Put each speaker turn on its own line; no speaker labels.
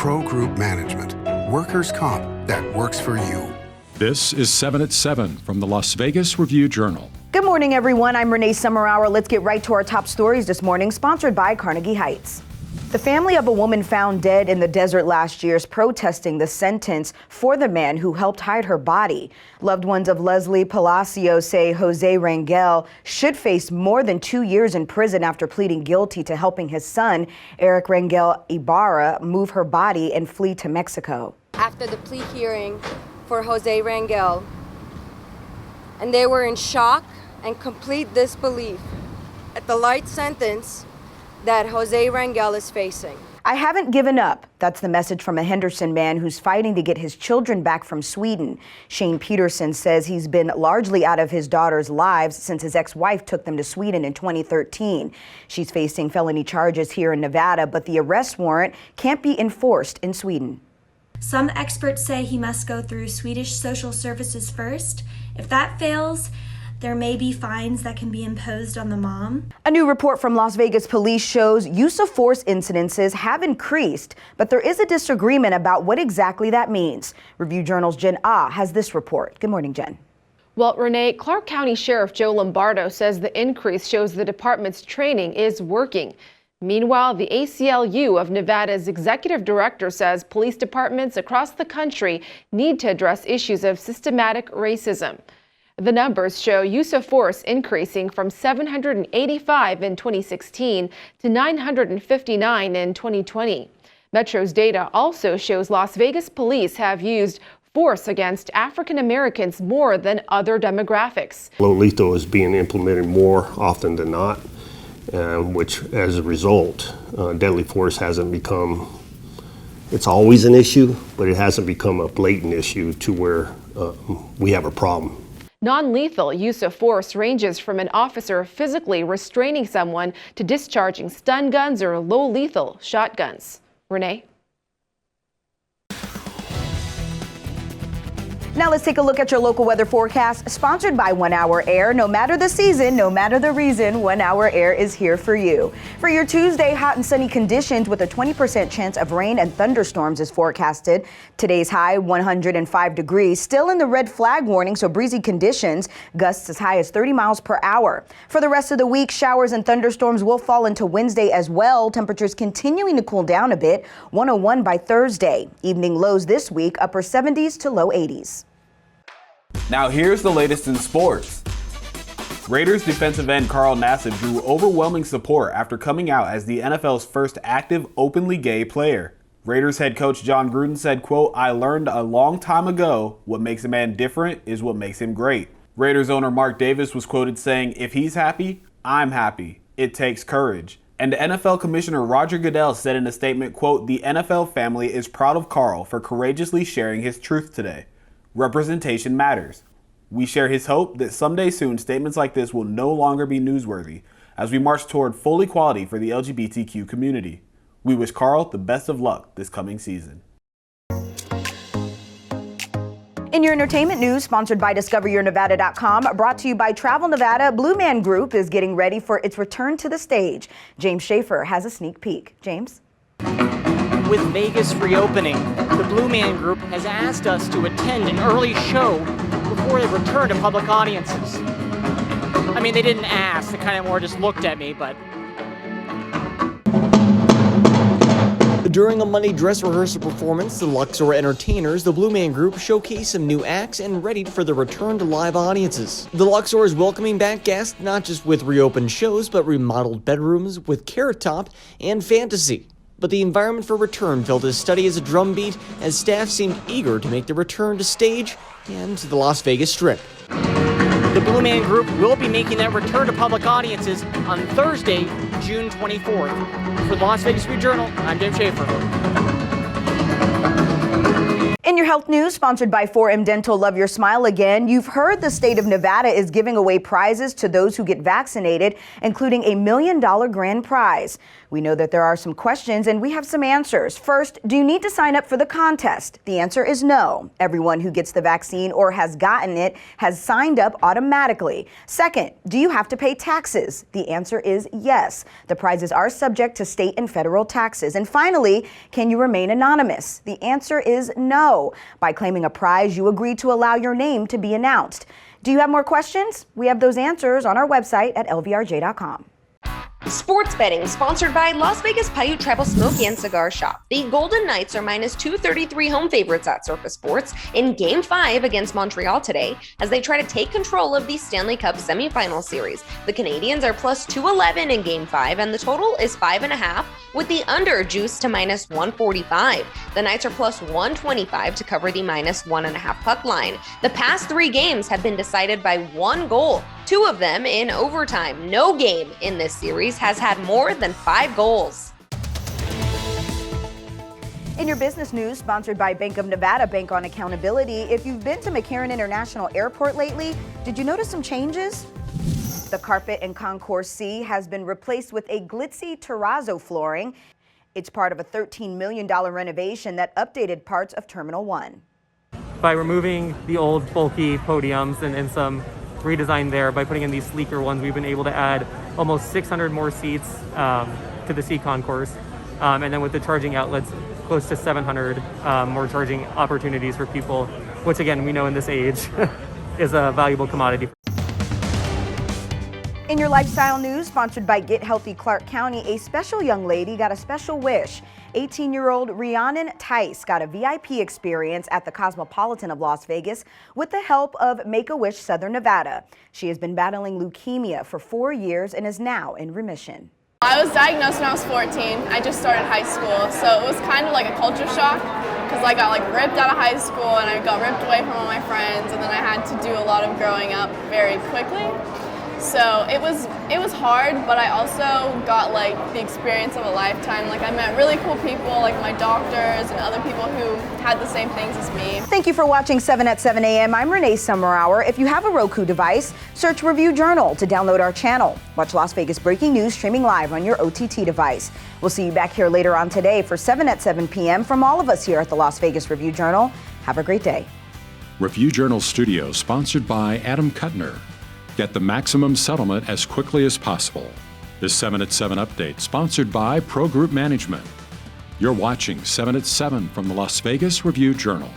Pro Group Management. Workers' comp that works for you.
This is 7 at 7 from the Las Vegas Review-Journal.
Good morning, everyone. I'm Renee Summerhour. Let's get right to our top stories this morning, sponsored by Carnegie Heights. The family of a woman found dead in the desert last year is protesting the sentence for the man who helped hide her body. Loved ones of Leslie Palacio say Jose Rangel should face more than 2 years in prison after pleading guilty to helping his son, Eric Rangel Ibarra, move her body and flee to Mexico.
After the plea hearing for Jose Rangel, and they were in shock and complete disbelief at the light sentence that Jose Rangel is facing.
I haven't given up. That's the message from a Henderson man who's fighting to get his children back from Sweden. Shane Peterson says he's been largely out of his daughter's lives since his ex-wife took them to Sweden in 2013. She's facing felony charges here in Nevada, but the arrest warrant can't be enforced in Sweden.
Some experts say he must go through Swedish social services first. If that fails, there may be fines that can be imposed on the mom.
A new report from Las Vegas police shows use of force incidences have increased, but there is a disagreement about what exactly that means. Review Journal's Jen Ah has this report. Good morning, Jen.
Well, Renee, Clark County Sheriff Joe Lombardo says the increase shows the department's training is working. Meanwhile, the ACLU of Nevada's executive director says police departments across the country need to address issues of systematic racism. The numbers show use of force increasing from 785 in 2016 to 959 in 2020. Metro's data also shows Las Vegas police have used force against African Americans more than other demographics.
Low lethal is being implemented more often than not, which as a result, deadly force hasn't become, it's always an issue, but it hasn't become a blatant issue to where we have a problem.
Non-lethal use of force ranges from an officer physically restraining someone to discharging stun guns or low-lethal shotguns. Renee?
Now let's take a look at your local weather forecast, sponsored by 1 Hour Air. No matter the season, no matter the reason, 1 Hour Air is here for you. For your Tuesday, hot and sunny conditions with a 20% chance of rain and thunderstorms is forecasted. Today's high, 105 degrees, still in the red flag warning, so breezy conditions, gusts as high as 30 miles per hour. For the rest of the week, showers and thunderstorms will fall into Wednesday as well. Temperatures continuing to cool down a bit, 101 by Thursday. Evening lows this week, upper 70s to low 80s.
Now here's the latest in sports. Raiders defensive end Carl Nassib drew overwhelming support after coming out as the NFL's first active openly gay player. Raiders head coach John Gruden said, quote, "I learned a long time ago what makes a man different is what makes him great." Raiders owner Mark Davis was quoted saying, "If he's happy, I'm happy. It takes courage." And NFL Commissioner Roger Goodell said in a statement, quote, "The NFL family is proud of Carl for courageously sharing his truth today. Representation matters. We share his hope that someday soon statements like this will no longer be newsworthy as we march toward full equality for the LGBTQ community. We wish Carl the best of luck this coming season."
In your entertainment news, sponsored by DiscoverYourNevada.com, brought to you by Travel Nevada, Blue Man Group is getting ready for its return to the stage. James Schaefer has a sneak peek. James?
With Vegas reopening, the Blue Man Group has asked us to attend an early show before they return to public audiences. I mean, they didn't ask, they kind of more just looked at me, but... During a Monday dress rehearsal performance, the Luxor entertainers, the Blue Man Group, showcased some new acts and readied for the return to live audiences. The Luxor is welcoming back guests not just with reopened shows, but remodeled bedrooms with Carrot Top and Fantasy. But the environment for return felt as steady as a drumbeat as staff seemed eager to make the return to stage and to the Las Vegas Strip. The Blue Man Group will be making that return to public audiences on Thursday, June 24th. For the Las Vegas Review-Journal, I'm James Schaefer.
In your health news, sponsored by 4M Dental, love your smile again. You've heard the state of Nevada is giving away prizes to those who get vaccinated, including a $1 million grand prize. We know that there are some questions and we have some answers. First, do you need to sign up for the contest? The answer is no. Everyone who gets the vaccine or has gotten it has signed up automatically. Second, do you have to pay taxes? The answer is yes. The prizes are subject to state and federal taxes. And finally, can you remain anonymous? The answer is no. By claiming a prize, you agree to allow your name to be announced. Do you have more questions? We have those answers on our website at lvrj.com.
Sports betting sponsored by Las Vegas Paiute Tribal Smoky and Cigar Shop. The Golden Knights are minus 233 home favorites at Circus Sports in Game 5 against Montreal today as they try to take control of the Stanley Cup semifinal series. The Canadiens are plus 211 in Game 5 and the total is 5.5 with the under juiced to minus 145. The Knights are plus 125 to cover the minus 1.5 puck line. The past 3 games have been decided by 1 goal, 2 of them in overtime. No game in this series has had more than 5 goals.
In your business news, sponsored by Bank of Nevada, Bank on Accountability. If you've been to McCarran International Airport lately, did you notice some changes? The carpet in Concourse C has been replaced with a glitzy terrazzo flooring. It's part of a $13 million renovation that updated parts of Terminal 1.
By removing the old bulky podiums and some redesign there, by putting in these sleeker ones, we've been able to add almost 600 more seats to the C concourse. And then with the charging outlets, close to 700 more charging opportunities for people, which again, we know in this age is a valuable commodity.
In your lifestyle news, sponsored by Get Healthy Clark County, a special young lady got a special wish. 18-year-old Rhiannon Tice got a VIP experience at the Cosmopolitan of Las Vegas with the help of Make-A-Wish Southern Nevada. She has been battling leukemia for 4 years and is now in remission.
I was diagnosed when I was 14. I just started high school, so it was kind of like a culture shock because I got ripped out of high school and I got ripped away from all my friends, and then I had to do a lot of growing up very quickly. So it was hard, but I also got the experience of a lifetime. I met really cool people like my doctors and other people who had the same things as me.
Thank you for watching 7 at 7 a.m. I'm Renee Summerhour. If you have a Roku device, search Review Journal to download our channel. Watch Las Vegas breaking news streaming live on your OTT device. We'll see you back here later on today for 7 at 7 p.m. From all of us here at the Las Vegas Review Journal. Have a great day.
Review Journal Studio, sponsored by Adam Kuttner. Get the maximum settlement as quickly as possible. This 7 at 7 update, sponsored by Pro Group Management. You're watching 7 at 7 from the Las Vegas Review Journal.